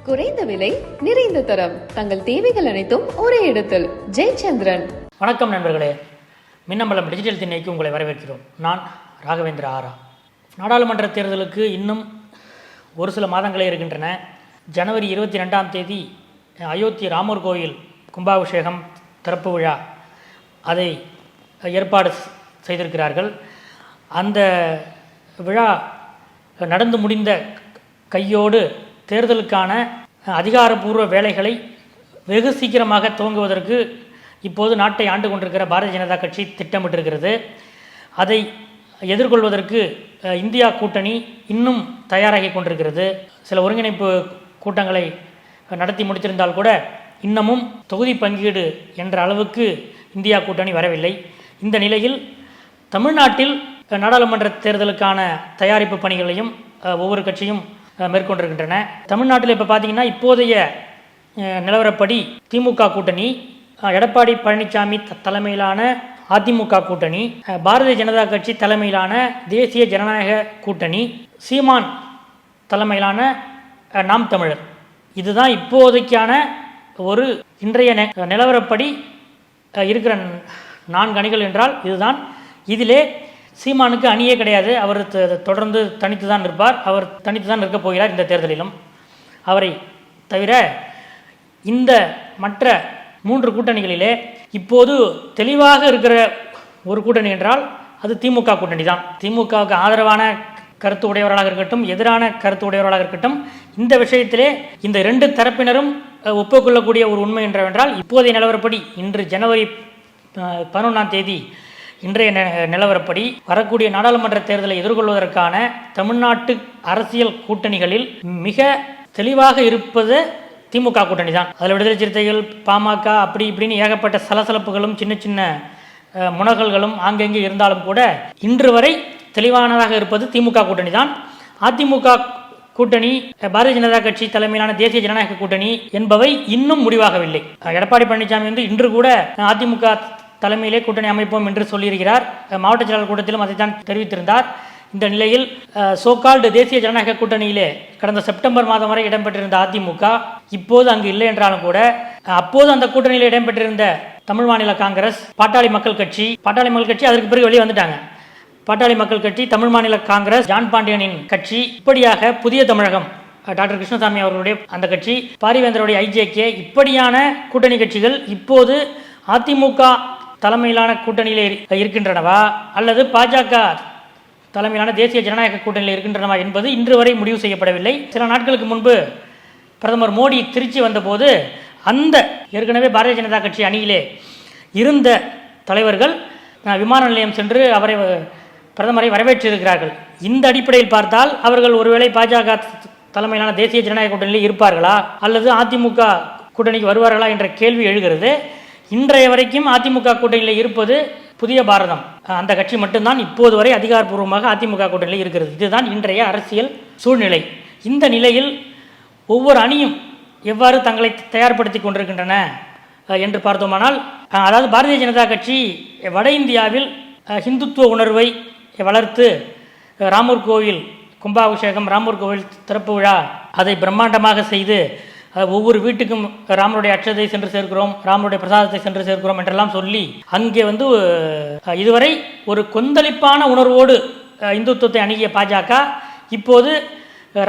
குறைந்த விலை, நிறைந்த தரம், தங்கள் தேவைகள் அனைத்தும் ஒரே இடத்தில். ஜெயச்சந்திரன். வணக்கம் நண்பர்களே, மின்னம்பலம் டிஜிட்டல் திண்ணைக்கு உங்களை வரவேற்கிறோம். நான் ராகவேந்திர ஆரா. நாடாளுமன்ற தேர்தலுக்கு இன்னும் ஒரு சில மாதங்களே இருக்கின்றன. ஜனவரி 22 அயோத்தி ராமர் கோயில் கும்பாபிஷேகம் திறப்பு விழா அதை ஏற்பாடு செய்திருக்கிறார்கள். அந்த விழா நடந்து முடிந்த கையோடு தேர்தலுக்கான அதிகாரப்பூர்வ வேலைகளை வெகு சீக்கிரமாக துவங்குவதற்கு இப்போது நாட்டை ஆண்டு கொண்டிருக்கிற பாரதிய ஜனதா கட்சி திட்டமிட்டிருக்கிறது. அதை எதிர்கொள்வதற்கு இந்தியா கூட்டணி இன்னும் தயாராகி கொண்டிருக்கிறது. சில ஒருங்கிணைப்பு கூட்டங்களை நடத்தி முடித்திருந்தால் கூட இன்னமும் தொகுதி பங்கீடு என்ற அளவுக்கு இந்தியா கூட்டணி வரவில்லை. இந்த நிலையில் தமிழ்நாட்டில் நாடாளுமன்ற தேர்தலுக்கான தயாரிப்பு பணிகளையும் ஒவ்வொரு கட்சியும் மேற்கொண்டிருக்கின்றன. தமிழ்நாட்டில் இப்போ பார்த்தீங்கன்னா இப்போதைய நிலவரப்படி திமுக கூட்டணி, எடப்பாடி பழனிசாமி தலைமையிலான அதிமுக கூட்டணி, பாரதிய ஜனதா கட்சி தலைமையிலான தேசிய ஜனநாயக கூட்டணி, சீமான் தலைமையிலான நாம் தமிழர். இதுதான் இப்போதைக்கான ஒரு இன்றைய நிலவரப்படி இருக்கிற 4 அணிகள் என்றால் இதுதான். இதிலே சீமானுக்கு அணியே கிடையாது. அவர் தொடர்ந்து தனித்து தான் இருப்பார். அவர் தனித்து தான் இருக்கப் போகிறார் இந்த தேர்தலிலும். அவரை தவிர இந்த மற்ற 3 கூட்டணிகளிலே இப்போது தெளிவாக இருக்கிற ஒரு கூட்டணி என்றால் அது திமுக கூட்டணி தான். திமுகவுக்கு ஆதரவான கருத்து உடையவர்களாக இருக்கட்டும், எதிரான கருத்து உடையவர்களாக இருக்கட்டும், இந்த விஷயத்திலே இந்த 2 தரப்பினரும் ஒப்புக்கொள்ளக்கூடிய ஒரு உண்மை என்றால் இப்போதைய நிலவரப்படி இன்று ஜனவரி 11 இன்றைய நிலவரப்படி வரக்கூடிய நாடாளுமன்ற தேர்தலை எதிர்கொள்வதற்கான தமிழ்நாட்டு அரசியல் கூட்டணிகளில் மிக தெளிவாக இருப்பது திமுக கூட்டணி தான். அதில் விடுதலை சிறுத்தைகள், பாமக, அப்படி இப்படின்னு ஏகப்பட்ட சலசலப்புகளும் சின்ன சின்ன முனகல்களும் ஆங்கெங்கே இருந்தாலும் கூட இன்று வரை தெளிவானதாக இருப்பது திமுக கூட்டணி தான். அதிமுக கூட்டணி, பாரதிய ஜனதா கட்சி தலைமையிலான தேசிய ஜனநாயக கூட்டணி என்பவை இன்னும் முடிவாகவில்லை. எடப்பாடி பழனிசாமி இன்று கூட அதிமுக தலைமையிலே கூட்டணி அமைப்போம் என்று சொல்லியிருக்கிறார். மாவட்ட செயலாளர் கூட்டத்திலும் அதைத்தான் தெரிவித்திருந்தார். இந்த நிலையில் சோகால்டு தேசிய ஜனநாயக கூட்டணியிலே கடந்த செப்டம்பர் மாதம் வரை இடம்பெற்றிருந்த அதிமுக இப்போது அங்கு இல்லை என்றாலும் கூட அப்போது அந்த கூட்டணியில் இடம்பெற்றிருந்த தமிழ் மாநில காங்கிரஸ், பாட்டாளி மக்கள் கட்சி அதற்கு பிறகு வெளியே வந்துட்டாங்க. பாட்டாளி மக்கள் கட்சி, தமிழ் மாநில காங்கிரஸ், ஜான் பாண்டியனின் கட்சி, இப்படியாக புதிய தமிழகம் டாக்டர் கிருஷ்ணசாமி அவர்களுடைய அந்த கட்சி, பாரிவேந்தருடைய ஐஜேகே, இப்படியான கூட்டணி கட்சிகள் இப்போது அதிமுக தலைமையிலான கூட்டணியில் இருக்கின்றனவா அல்லது பாஜக தலைமையிலான தேசிய ஜனநாயக கூட்டணியில் இருக்கின்றனவா என்பது இன்று வரை முடிவு செய்யப்படவில்லை. சில நாட்களுக்கு முன்பு பிரதமர் மோடி திருச்சி வந்தபோது அந்த ஏற்கனவே பாரதிய ஜனதா கட்சி அணியிலே இருந்த தலைவர்கள் விமான நிலையம் சென்று பிரதமரை வரவேற்றிருக்கிறார்கள். இந்த அடிப்படையில் பார்த்தால் அவர்கள் ஒருவேளை பாஜக தலைமையிலான தேசிய ஜனநாயக கூட்டணியில் இருப்பார்களா அல்லது அதிமுக கூட்டணிக்கு வருவார்களா என்ற கேள்வி எழுகிறது. இன்றைய வரைக்கும் அதிமுக கூட்டணியில் இருப்பது புதிய பாரதம் அந்த கட்சி மட்டும்தான் இப்போது வரை அதிகாரப்பூர்வமாக அதிமுக கூட்டணியில் இருக்கிறது. இதுதான் இன்றைய அரசியல் சூழ்நிலை. இந்த நிலையில் ஒவ்வொரு அணியும் எவ்வாறு தங்களை தயார்படுத்தி கொண்டிருக்கின்றன என்று பார்த்தோமானால், அதாவது பாரதிய ஜனதா கட்சி வட இந்தியாவில் ஹிந்துத்துவ உணர்வை வளர்த்து ராமர் கோவில் கும்பாபிஷேகம், ராமர் கோவில் திறப்பு விழா அதை பிரம்மாண்டமாக செய்து ஒவ்வொரு வீட்டுக்கும் ராமருடைய அட்சதை சென்று சேர்க்கிறோம், ராமருடைய பிரசாதத்தை சென்று சேர்க்கிறோம் என்றெல்லாம் சொல்லி அங்கே இதுவரை ஒரு கொந்தளிப்பான உணர்வோடு இந்துத்துவத்தை அணுகிய பாஜக இப்போது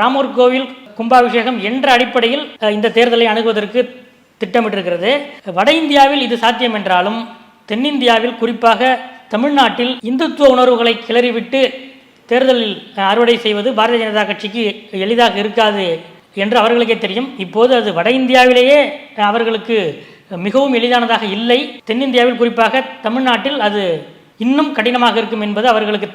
ராமர் கோவில் கும்பாபிஷேகம் என்ற அடிப்படையில் இந்த தேர்தலை அணுகுவதற்கு திட்டமிட்டிருக்கிறது. வட இந்தியாவில் இது சாத்தியம் என்றாலும் தென்னிந்தியாவில் குறிப்பாக தமிழ்நாட்டில் இந்துத்துவ உணர்வுகளை கிளறிவிட்டு தேர்தலில் அறுவடை செய்வது பாரதிய ஜனதா கட்சிக்கு எளிதாக இருக்காது என்று அவர்களுக்கே தெரியும். இப்போது அது வட இந்தியாவிலேயே அவர்களுக்கு மிகவும் எளிதானதாக இல்லை. தென்னிந்தியாவில் குறிப்பாக தமிழ்நாட்டில் அது இன்னும் கடினமாக இருக்கும் என்பது அவர்களுக்கு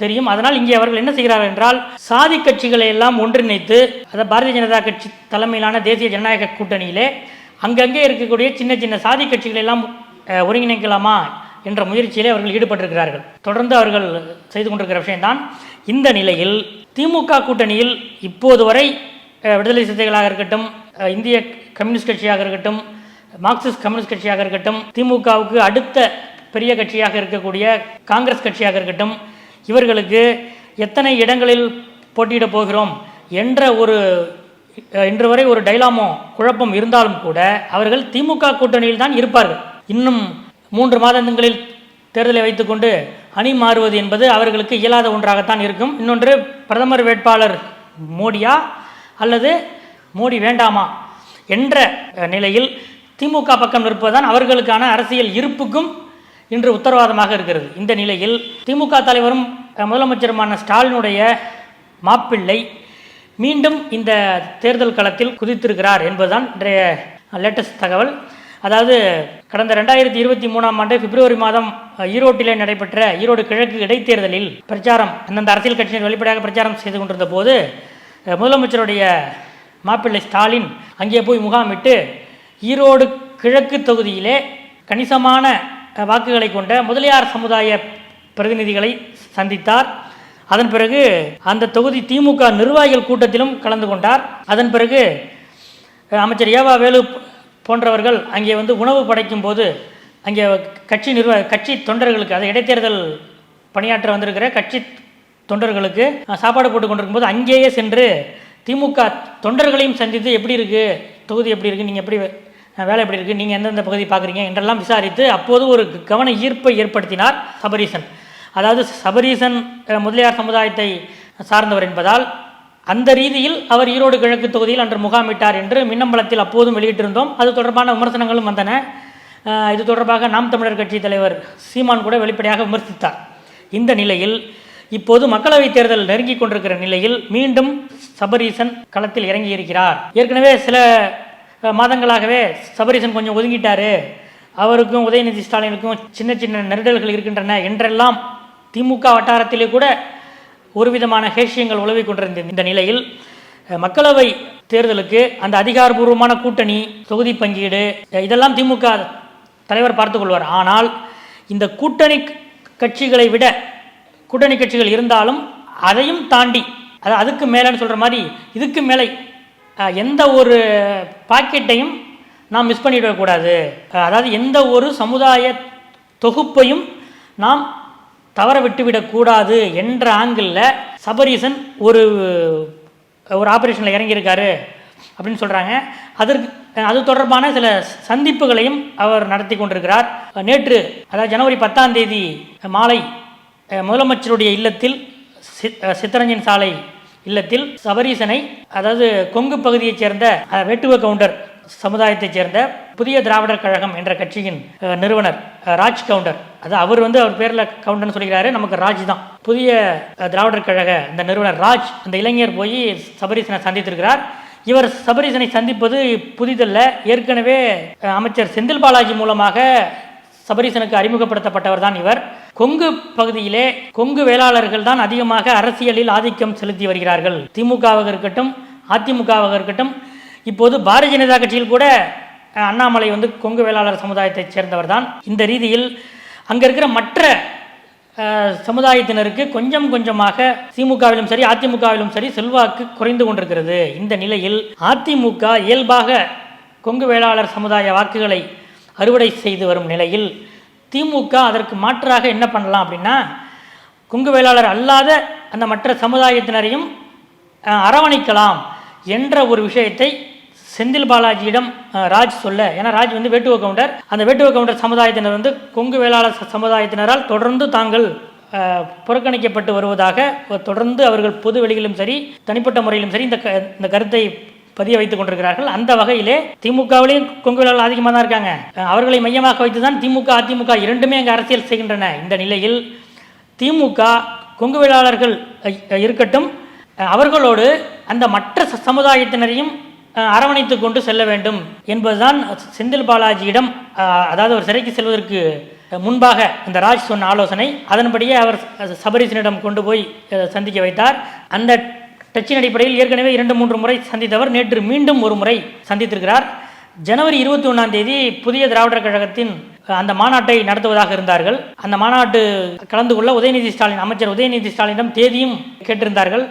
தெரியும். அதனால் இங்கே அவர்கள் என்ன செய்கிறார்கள் என்றால் சாதி கட்சிகளை எல்லாம் ஒன்றிணைத்து, அதாவது பாரதிய ஜனதா கட்சி தலைமையிலான தேசிய ஜனநாயக கூட்டணியிலே அங்கங்கே இருக்கக்கூடிய சின்ன சின்ன சாதி கட்சிகளை எல்லாம் ஒருங்கிணைக்கலாமா என்ற முயற்சியிலே அவர்கள் ஈடுபட்டிருக்கிறார்கள். தொடர்ந்து அவர்கள் செய்து கொண்டிருக்கிற விஷயம்தான். இந்த நிலையில் திமுக கூட்டணியில் இப்போது வரை விடுதலை சிறுத்தைகளாக இருக்கட்டும், இந்திய கம்யூனிஸ்ட் கட்சியாக இருக்கட்டும், மார்க்சிஸ்ட் கம்யூனிஸ்ட் கட்சியாக இருக்கட்டும், திமுகவுக்கு அடுத்த பெரிய கட்சியாக இருக்கக்கூடிய காங்கிரஸ் கட்சியாக இருக்கட்டும், இவர்களுக்கு எத்தனை இடங்களில் போட்டியிடப் போகிறோம் என்ற ஒரு இன்று வரை ஒரு டைலாமோ குழப்பம் இருந்தாலும் கூட அவர்கள் திமுக கூட்டணியில் தான் இருப்பார்கள். இன்னும் 3 மாதங்களில் தேர்தலை வைத்துக்கொண்டு அணி மாறுவது என்பது அவர்களுக்கு இயலாத ஒன்றாகத்தான் இருக்கும். இன்னொன்று, பிரதமர் வேட்பாளர் மோடியா அல்லது மோடி வேண்டாமா என்ற நிலையில் திமுக பக்கம் நிற்பதுதான் அவர்களுக்கான அரசியல் இருப்புக்கும் இன்று உத்தரவாதமாக இருக்கிறது. இந்த நிலையில் திமுக தலைவரும் முதலமைச்சருமான ஸ்டாலினுடைய மாப்பிள்ளை மீண்டும் இந்த தேர்தல் களத்தில் குதித்திருக்கிறார் என்பதுதான் இன்றைய லேட்டஸ்ட் தகவல். அதாவது கடந்த 2023ஆம் ஆண்டு பிப்ரவரி மாதம் ஈரோட்டிலே நடைபெற்ற ஈரோடு கிழக்கு இடைத்தேர்தலில் பிரச்சாரம் அந்தந்த அரசியல் கட்சியினர் வெளிப்படையாக பிரச்சாரம் செய்து கொண்டிருந்த போது முதலமைச்சருடைய மாப்பிள்ளை ஸ்டாலின் அங்கே போய் முகாமிட்டு ஈரோடு கிழக்கு தொகுதியிலே கணிசமான வாக்குகளை கொண்ட முதலியார் சமுதாய பிரதிநிதிகளை சந்தித்தார். அதன் பிறகு அந்த தொகுதி திமுக நிர்வாகிகள் கூட்டத்திலும் கலந்து கொண்டார். அதன் பிறகு அமைச்சர் ஏவா வேலு போன்றவர்கள் அங்கே வந்து உணவு படைக்கும் போது அங்கே கட்சி தொண்டர்களுக்கு, அது இடைத்தேர்தல் பணியாற்ற வந்திருக்கிற கட்சி தொண்டர்களுக்கு சாப்பாடு போட்டு கொண்டிருக்கும் போது அங்கேயே சென்று திமுக தொண்டர்களையும் சந்தித்து எப்படி இருக்குது தொகுதி, எப்படி இருக்குது, நீங்கள் எப்படி வேலை எப்படி இருக்குது, நீங்கள் எந்தெந்த பகுதி பார்க்குறீங்க என்றெல்லாம் விசாரித்து அப்போது ஒரு கவன ஈர்ப்பை ஏற்படுத்தினார் சபரீசன். அதாவது சபரீசன் முதலியார் சமுதாயத்தை சார்ந்தவர் என்பதால் அந்த ரீதியில் அவர் ஈரோடு கிழக்கு தொகுதியில் அன்று முகாமிட்டார் என்று மின்னம்பலத்தில் அப்போதும் வெளியிட்டிருந்தோம். அது தொடர்பான விமர்சனங்களும் வந்தன. இது தொடர்பாக நாம் தமிழர் கட்சி தலைவர் சீமான் கூட வெளிப்படையாக விமர்சித்தார். இந்த நிலையில் இப்போது மக்களவைத் தேர்தல் நெருங்கி கொண்டிருக்கிற நிலையில் மீண்டும் சபரீசன் களத்தில் இறங்கி இருக்கிறார். ஏற்கனவே சில மாதங்களாகவே சபரீசன் கொஞ்சம் ஒதுங்கிட்டாரு, அவருக்கும் உதயநிதி ஸ்டாலினுக்கும் சின்ன சின்ன நெருடல்கள் இருக்கின்றன என்றெல்லாம் திமுக வட்டாரத்திலே கூட ஒரு விதமான ஹேஷியங்கள் உலவிக் கொண்டிருந்த இந்த நிலையில் மக்களவை தேர்தலுக்கு அந்த அதிகாரபூர்வமான கூட்டணி, தொகுதி பங்கீடு இதெல்லாம் திமுக தலைவர் பார்த்து கொள்வார். ஆனால் இந்த கூட்டணி கட்சிகளை விட, கூட்டணி கட்சிகள் இருந்தாலும் அதையும் தாண்டி, அதுக்கு மேலேன்னு சொல்கிற மாதிரி இதுக்கு மேலே எந்த ஒரு பாக்கெட்டையும் நாம் மிஸ் பண்ணிவிடக்கூடாது. அதாவது எந்த ஒரு சமுதாய தொகுப்பையும் நாம் தவற விட்டுவிடக்கூடாது என்ற ஆங்கிளில் சபரீசன் ஒரு ஆபரேஷனில் இறங்கியிருக்காரு அப்படின்னு சொல்கிறாங்க. அது தொடர்பான சில சந்திப்புகளையும் அவர் நடத்தி கொண்டிருக்கிறார். நேற்று, அதாவது ஜனவரி 10ஆம் தேதி மாலை முதலமைச்சருடைய இல்லத்தில், சித்தரஞ்சன் சாலை இல்லத்தில் சபரீசனை, அதாவது கொங்கு பகுதியைச் சேர்ந்த வேட்டுவ கவுண்டர் சமுதாயத்தைச் சேர்ந்த புதிய திராவிடர் கழகம் என்ற கட்சியின் நிறுவனர் ராஜ் கவுண்டர், அது அவர் பேரில் கவுண்டர்னு சொல்லிக்கிறாரு, நமக்கு ராஜ் தான். புதிய திராவிடர் கழக இந்த நிறுவனர் ராஜ், அந்த இளைஞர் போய் சபரீசனை சந்தித்திருக்கிறார். இவர் சபரீசனை சந்திப்பது புதிதல்ல. ஏற்கனவே அமைச்சர் செந்தில் பாலாஜி மூலமாக சபரீசனுக்கு அறிமுகப்படுத்தப்பட்டவர் தான் இவர். கொங்கு பகுதியிலே கொங்கு வேளாளர்கள் தான் அதிகமாக அரசியலில் ஆதிக்கம் செலுத்தி வருகிறார்கள். திமுகவாக இருக்கட்டும், அதிமுகவாக இருக்கட்டும், இப்போது பாரதிய ஜனதா கட்சியில் கூட அண்ணாமலை கொங்கு வேளாளர் சமுதாயத்தைச் சேர்ந்தவர் தான். இந்த ரீதியில் அங்கே இருக்கிற மற்ற சமுதாயத்தினருக்கு கொஞ்சம் கொஞ்சமாக திமுகவிலும் சரி அதிமுகவிலும் சரி செல்வாக்கு குறைந்து கொண்டிருக்கிறது. இந்த நிலையில் அதிமுக இயல்பாக கொங்கு வேளாளர் சமுதாய வாக்குகளை அறுவடை செய்து வரும் நிலையில் திமுக அதற்கு மாற்றாக என்ன பண்ணலாம் அப்படின்னா, கொங்கு வேளாளர் அல்லாத அந்த மற்ற சமுதாயத்தினரையும் அரவணைக்கலாம் என்ற ஒரு விஷயத்தை செந்தில் பாலாஜியிடம் ராஜ் சொல்ல, ஏன்னா ராஜ் வேட்டுவ கவுண்டர், அந்த வேட்டுவ கவுண்டர் சமுதாயத்தினர் கொங்கு வேளாளர் சமுதாயத்தினரால் தொடர்ந்து தாங்கள் புறக்கணிக்கப்பட்டு வருவதாக தொடர்ந்து அவர்கள் பொது வெளியிலும் சரி தனிப்பட்ட முறையிலும் சரி இந்த கருத்தை பதிய வைத்துக் கொண்டிருக்கிறார்கள். அந்த வகையிலே திமுகவிலேயும் கொங்கு வேளாளர் அதிகமாக தான் இருக்காங்க. அவர்களை மையமாக வைத்துதான் திமுக அதிமுக இரண்டுமே அங்கே அரசியல் செய்கின்றன. இந்த நிலையில் திமுக கொங்கு வேளாளர்கள் இருக்கட்டும், அவர்களோடு அந்த மற்ற சமுதாயத்தினரையும் அரவணைத்து கொண்டு செல்ல வேண்டும் என்பதுதான் செந்தில் பாலாஜியிடம், அதாவது அவர் சிறைக்கு செல்வதற்கு முன்பாக இந்த ராஜ் சொன்ன ஆலோசனை. அதன்படியே அவர் சபரீசனிடம் கொண்டு போய் சந்திக்க வைத்தார். அந்த டச்சின் அடிப்படையில் ஏற்கனவே 2-3 முறை சந்தித்தவர் நேற்று மீண்டும் ஒரு முறை சந்தித்திருக்கிறார். ஜனவரி 21ஆம் தேதி புதிய திராவிடர் கழகத்தின் அந்த மாநாட்டை நடத்துவதாக இருந்தார்கள். அந்த மாநாட்டு கலந்து கொள்ள அமைச்சர் உதயநிதி ஸ்டாலினிடம் தேதியும் கேட்டிருந்தார்கள்.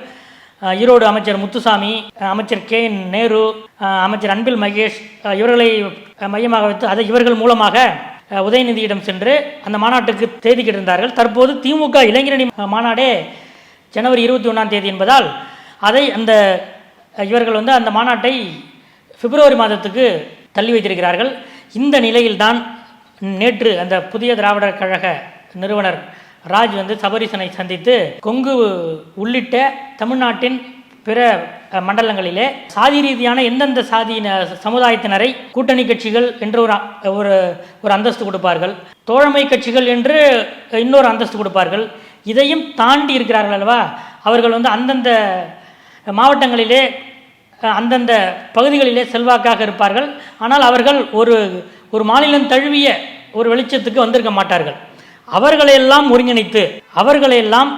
ஈரோடு அமைச்சர் முத்துசாமி, அமைச்சர் KN நேரு, அமைச்சர் அன்பில் மகேஷ் இவர்களை மையமாக வைத்து இவர்கள் மூலமாக உதயநிதியிடம் சென்று அந்த மாநாட்டுக்கு தேதி கேட்டிருந்தார்கள். தற்போது திமுக இளைஞரணி மாநாடே ஜனவரி 21ஆம் தேதி என்பதால் அதை அந்த இவர்கள் வந்து அந்த மாநாட்டை பிப்ரவரி மாதத்துக்கு தள்ளி வைத்திருக்கிறார்கள். இந்த நிலையில்தான் நேற்று அந்த புதிய திராவிடர் கழக நிறுவனர் ராஜ் வந்து சபரீசனை சந்தித்து கொங்கு உள்ளிட்ட தமிழ்நாட்டின் பிற மண்டலங்களிலே சாதி ரீதியான எந்தெந்த சமுதாயத்தினரை கூட்டணி கட்சிகள் என்று ஒரு அந்தஸ்து கொடுப்பார்கள், தோழமை கட்சிகள் என்று இன்னொரு அந்தஸ்து கொடுப்பார்கள். இதையும் தாண்டி இருக்கிறார்கள் அல்லவா, அவர்கள் வந்து அந்தந்த மாவட்டங்களிலே அந்தந்த பகுதிகளிலே செல்வாக்காக இருப்பார்கள். ஆனால் அவர்கள் ஒரு மாநிலம் தழுவிய ஒரு வெளிச்சத்துக்கு வந்திருக்க மாட்டார்கள். அவர்களையெல்லாம் ஒருங்கிணைத்து அவர்களையெல்லாம்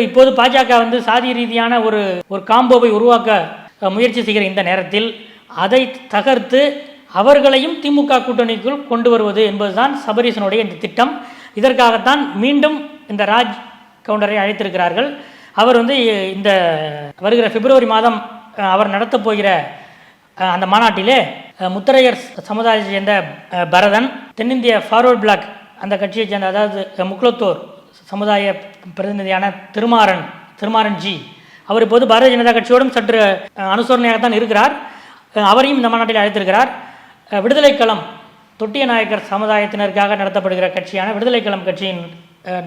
இப்போது பாஜக வந்து சாதி ரீதியான ஒரு காம்போவை உருவாக்க முயற்சி செய்கிற இந்த நேரத்தில் அதை தகர்த்து அவர்களையும் திமுக கூட்டணிக்குள் கொண்டு வருவது என்பதுதான் சபரீசனுடைய இந்த திட்டம். இதற்காகத்தான் மீண்டும் இந்த ராஜ் கவுண்டரை அழைத்திருக்கிறார்கள். அவர் வந்து இந்த வருகிற பிப்ரவரி மாதம் அவர் நடத்தப் போகிற அந்த மாநாட்டிலே முத்தரையர் சமுதாயத்தை சேர்ந்த பரதன், தென்னிந்திய ஃபார்வர்ட் பிளாக் அந்த கட்சியைச் சேர்ந்த அதாவது முக்குலத்தோர் சமுதாய பிரதிநிதியான திருமாறன் ஜி, அவர் இப்போது பாரதிய ஜனதா கட்சியோடும் சற்று அனுசரணையாகத்தான் இருக்கிறார். அவரையும் இந்த மாநாட்டில் அழைத்திருக்கிறார். விடுதலை களம் தொட்டிய நாயக்கர் சமுதாயத்தினருக்காக நடத்தப்படுகிற கட்சியான விடுதலை களம் கட்சியின்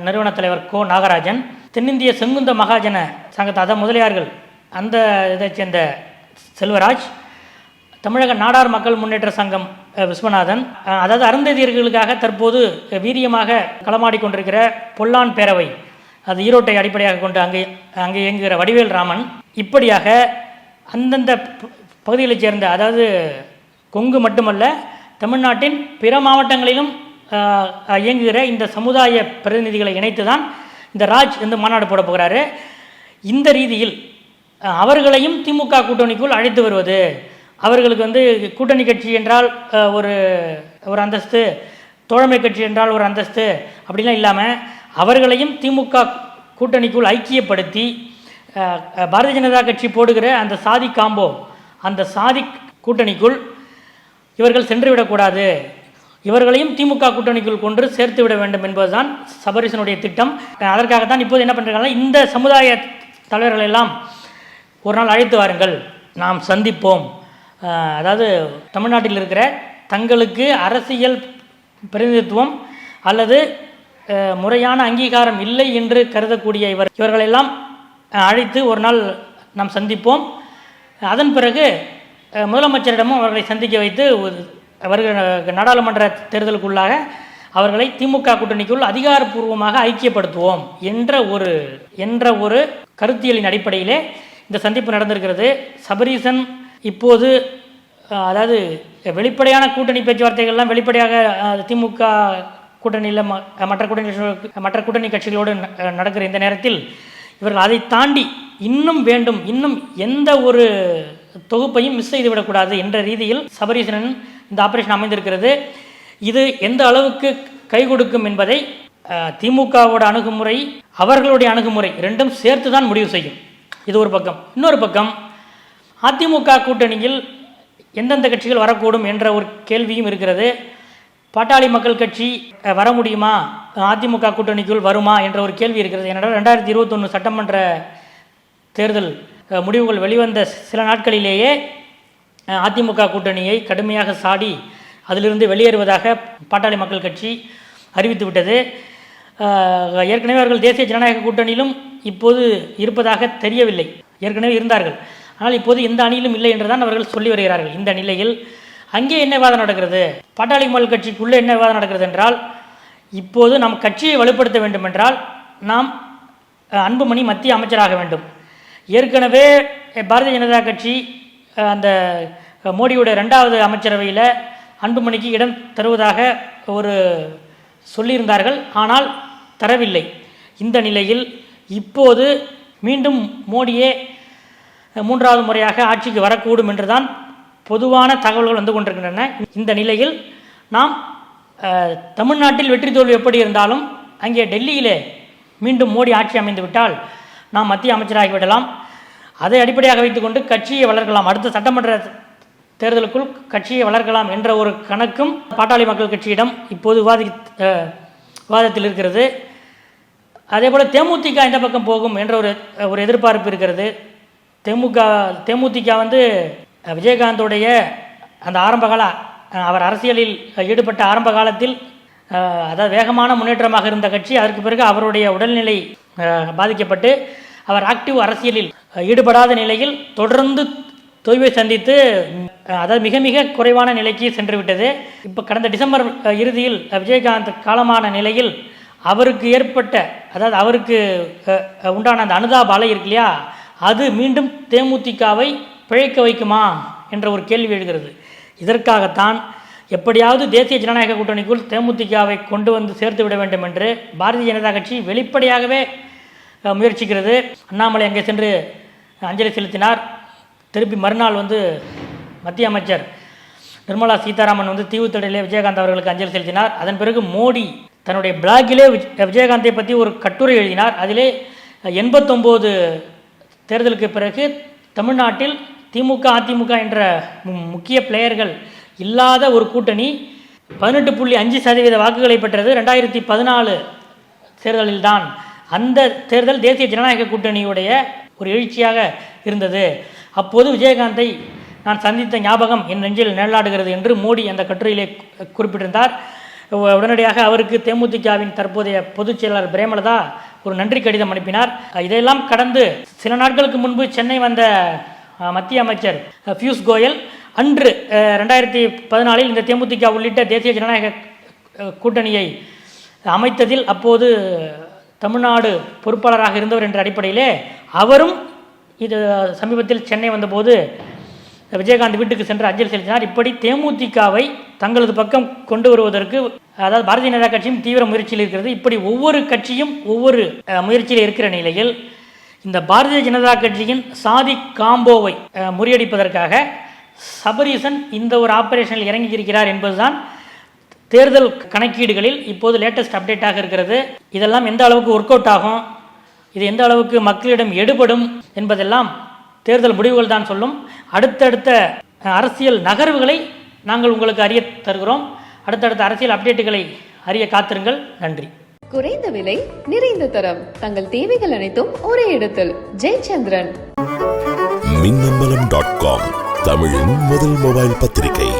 நிறுவன தலைவர் கோ நாகராஜன், தென்னிந்திய செங்குந்த மகாஜன சங்கத்தை அதாவது முதலியார்கள் அந்த இதைச் சேர்ந்த செல்வராஜ், தமிழக நாடார் மக்கள் முன்னேற்ற சங்கம் விஸ்வநாதன், அதாவது அருந்ததியர்களுக்காக தற்போது வீரியமாக களமாடிக்கொண்டிருக்கிற பொல்லான் பேரவை அது ஈரோட்டை அடிப்படையாக கொண்டு அங்கே இயங்குகிற வடிவேல் ராமன், இப்படியாக அந்தந்த பகுதிகளைச் சேர்ந்த அதாவது கொங்கு மட்டுமல்ல தமிழ்நாட்டின் பிற மாவட்டங்களிலும் இயங்குகிற இந்த சமுதாய பிரதிநிதிகளை இணைத்து தான் இந்த ராஜ் இந்த மாநாடு போட போகிறாரு. இந்த ரீதியில் அவர்களையும் திமுக கூட்டணிக்குள் அழைத்து வருவது, அவர்களுக்கு வந்து கூட்டணி கட்சி என்றால் ஒரு அந்தஸ்து, தோழமை கட்சி என்றால் ஒரு அந்தஸ்து அப்படிலாம் இல்லாமல் அவர்களையும் திமுக கூட்டணிக்குள் ஐக்கியப்படுத்தி பாரதிய ஜனதா கட்சி போடுகிற அந்த சாதி காம்போ அந்த சாதி கூட்டணிக்குள் இவர்கள் சென்றுவிடக்கூடாது, இவர்களையும் திமுக கூட்டணிக்குள் கொண்டு சேர்த்து விட வேண்டும் என்பதுதான் சபரீசனுடைய திட்டம். அதற்காகத்தான் இப்போது என்ன பண்ணுறாங்கன்னா, இந்த சமுதாய தலைவர்கள் எல்லாம் ஒரு நாள் அழைத்து வாருங்கள், நாம் சந்திப்போம். அதாவது தமிழ்நாட்டில் இருக்கிற தங்களுக்கு அரசியல் பிரதிநிதித்துவம் அல்லது முறையான அங்கீகாரம் இல்லை என்று கருதக்கூடிய இவர்களெல்லாம் அழைத்து ஒரு நாள் நாம் சந்திப்போம். அதன் பிறகு முதலமைச்சரிடமும் அவர்களை சந்திக்க வைத்து வருகிற நாடாளுமன்ற தேர்தலுக்குள்ளாக அவர்களை திமுக கூட்டணிக்குள் அதிகாரப்பூர்வமாக ஐக்கியப்படுத்துவோம் என்ற ஒரு கருத்தியலின் அடிப்படையிலே இந்த சந்திப்பு நடந்திருக்கிறது. சபரீசன் இப்போது அதாவது வெளிப்படையான கூட்டணி பேச்சுவார்த்தைகள்லாம் வெளிப்படையாக திமுக கூட்டணியில் மற்ற கூட்டணி கட்சிகளோடு நடக்கிற இந்த நேரத்தில் இவர்கள் அதை தாண்டி இன்னும் எந்த ஒரு தொகுப்பையும் மிஸ் செய்துவிடக்கூடாது என்ற ரீதியில் சபரீசனின் இந்த ஆபரேஷன் அமைந்திருக்கிறது. இது எந்த அளவுக்கு கை கொடுக்கும் என்பதை திமுகவோட அணுகுமுறை அவர்களுடைய அணுகுமுறை ரெண்டும் சேர்த்து தான் முடிவு செய்யும். இது ஒரு பக்கம். இன்னொரு பக்கம் அதிமுக கூட்டணியில் எந்தெந்த கட்சிகள் வரக்கூடும் என்ற ஒரு கேள்வியும் இருக்கிறது. பாட்டாளி மக்கள் கட்சி வர முடியுமா, அதிமுக கூட்டணிக்குள் வருமா என்ற ஒரு கேள்வி இருக்கிறது. ஏனென்றால் 2021 சட்டமன்ற தேர்தல் முடிவுகள் வெளிவந்த சில நாட்களிலேயே அதிமுக கூட்டணியை கடுமையாக சாடி அதிலிருந்து வெளியேறுவதாக பாட்டாளி மக்கள் கட்சி அறிவித்துவிட்டது. ஏற்கனவே அவர்கள் தேசிய ஜனநாயக கூட்டணியிலும் இப்போது இருப்பதாக தெரியவில்லை. ஏற்கனவே இருந்தார்கள், ஆனால் இப்போது எந்த அணியிலும் இல்லை என்றுதான் அவர்கள் சொல்லி வருகிறார்கள். இந்த நிலையில் அங்கே என்ன விவாதம் நடக்கிறது, பாட்டாளி மக்கள் கட்சிக்குள்ளே என்ன விவாதம் நடக்கிறது என்றால், இப்போது நம் கட்சியை வலுப்படுத்த வேண்டும் என்றால் நாம் அன்புமணி மத்திய அமைச்சராக வேண்டும். ஏற்கனவே பாரதிய ஜனதா கட்சி அந்த மோடியுடைய 2வது அமைச்சரவையில் அன்புமணிக்கு இடம் தருவதாக சொல்லியிருந்தார்கள், ஆனால் தரவில்லை. இந்த நிலையில் இப்போது மீண்டும் மோடியே 3வது முறையாக ஆட்சிக்கு வரக்கூடும் என்றுதான் பொதுவான தகவல்கள் வந்து கொண்டிருக்கின்றன. இந்த நிலையில் நாம் தமிழ்நாட்டில் வெற்றி தோல்வி எப்படி இருந்தாலும் அங்கே டெல்லியிலே மீண்டும் மோடி ஆட்சி அமைந்து விட்டால் நாம் மத்திய அமைச்சராகிவிடலாம். அதை அடிப்படையாக வைத்துக்கொண்டு கட்சியை வளர்க்கலாம், அடுத்த சட்டமன்ற தேர்தலுக்குள் கட்சியை வளர்க்கலாம் என்ற ஒரு கணக்கும் பாட்டாளி மக்கள் கட்சியிடம் இப்போது விவாதத்தில் இருக்கிறது. அதே போல் தேமுதிக இந்த பக்கம் போகும் என்ற ஒரு எதிர்பார்ப்பு இருக்கிறது. தேமுதிக வந்து விஜயகாந்தோடைய அந்த ஆரம்பகால அவர் அரசியலில் ஈடுபட்ட ஆரம்ப காலத்தில் அதாவது வேகமான முன்னேற்றமாக இருந்த கட்சி. அதற்கு பிறகு அவருடைய உடல்நிலை பாதிக்கப்பட்டு அவர் ஆக்டிவ் அரசியலில் ஈடுபடாத நிலையில் தொடர்ந்து தொய்வை சந்தித்து அதாவது மிக மிக குறைவான நிலைக்கு சென்று விட்டது. இப்போ கடந்த டிசம்பர் இறுதியில் விஜயகாந்த் காலமான நிலையில் அவருக்கு ஏற்பட்ட அதாவது அவருக்கு உண்டான அந்த அனுதாப அலை இருக்கு இல்லையா, அது மீண்டும் தேமுதிகவை பிழைக்க வைக்குமா என்ற ஒரு கேள்வி எழுகிறது. இதற்காகத்தான் எப்படியாவது தேசிய ஜனநாயக கூட்டணிக்குள் தேமுதிகவை கொண்டு வந்து சேர்த்து விட வேண்டும் என்று பாரதிய ஜனதா கட்சி வெளிப்படையாகவே முயற்சிக்கிறது. அண்ணாமலை அங்கே சென்று அஞ்சலி செலுத்தினார். திருப்பி மறுநாள் வந்து மத்திய அமைச்சர் நிர்மலா சீதாராமன் வந்து தீவுத்தடையிலே விஜயகாந்த் அவர்களுக்கு அஞ்சலி செலுத்தினார். அதன் பிறகு மோடி தன்னுடைய பிளாகிலே விஜயகாந்தை பற்றி ஒரு கட்டுரை எழுதினார். அதிலே 89 தேர்தலுக்கு பிறகு தமிழ்நாட்டில் திமுக அதிமுக என்ற முக்கிய பிளேயர்கள் இல்லாத ஒரு கூட்டணி 18.5% வாக்குகளை பெற்றது 2014 தேர்தலில்தான். அந்த தேர்தல் தேசிய ஜனநாயக கூட்டணியுடைய ஒரு எழுச்சியாக இருந்தது. அப்போது விஜயகாந்தை நான் சந்தித்த ஞாபகம் என் நெஞ்சில் நிழலாடுகிறது என்று மோடி அந்த கட்டுரையிலே குறிப்பிட்டிருந்தார். உடனடியாக அவருக்கு தேமுதிகவின் தற்போதைய பொதுச் செயலாளர் பிரேமலதா ஒரு நன்றி கடிதம் அனுப்பினார். இதையெல்லாம் கடந்து சில நாட்களுக்கு முன்பு சென்னை வந்த மத்திய அமைச்சர் பியூஷ் கோயல் அன்று 2014 இந்த தேமுதிக உள்ளிட்ட தேசிய ஜனநாயக கூட்டணியை அமைத்ததில் அப்போது தமிழ்நாடு பொறுப்பாளராக இருந்தவர் என்ற அடிப்படையிலே அவரும் இது சமீபத்தில் சென்னை வந்தபோது விஜயகாந்த் வீட்டுக்கு சென்று அஞ்சலி செலுத்தினார். இப்படி தேமுதிகவை தங்களது பக்கம் கொண்டு வருவதற்கு அதாவது பாரதிய ஜனதா கட்சியும் தீவிர முயற்சியில் இருக்கிறது. இப்படி ஒவ்வொரு கட்சியும் ஒவ்வொரு முயற்சியில் இருக்கிற நிலையில் இந்த பாரதிய ஜனதா கட்சியின் சாதி காம்போவை முறியடிப்பதற்காக சபரீசன் இந்த ஒரு ஆபரேஷனில் இறங்கி இருக்கிறார் என்பதுதான் தேர்தல் கணக்கீடுகளில் இப்போது லேட்டஸ்ட் அப்டேட்டாக இருக்கிறது. இதெல்லாம் எந்த அளவுக்கு ஒர்க் அவுட் ஆகும், இது எந்த அளவுக்கு மக்களிடம் எடுபடும் என்பதெல்லாம் தேர்தல் முடிவுகள் தான் சொல்லும். அடுத்தடுத்த அரசியல் நகர்வுகளை நாங்கள் உங்களுக்கு அறிய தருகிறோம். அடுத்தடுத்த அரசியல் அப்டேட்டுகளை அறிய காத்திருங்கள். நன்றி. குறைந்த விலை, நிறைந்த தரம், தங்கள் தேவைகள் அனைத்தும் ஒரே இடத்தில். ஜெயச்சந்திரன். மின்னம்பலம்.com தமிழின் முதல் மொபைல் பத்திரிகை.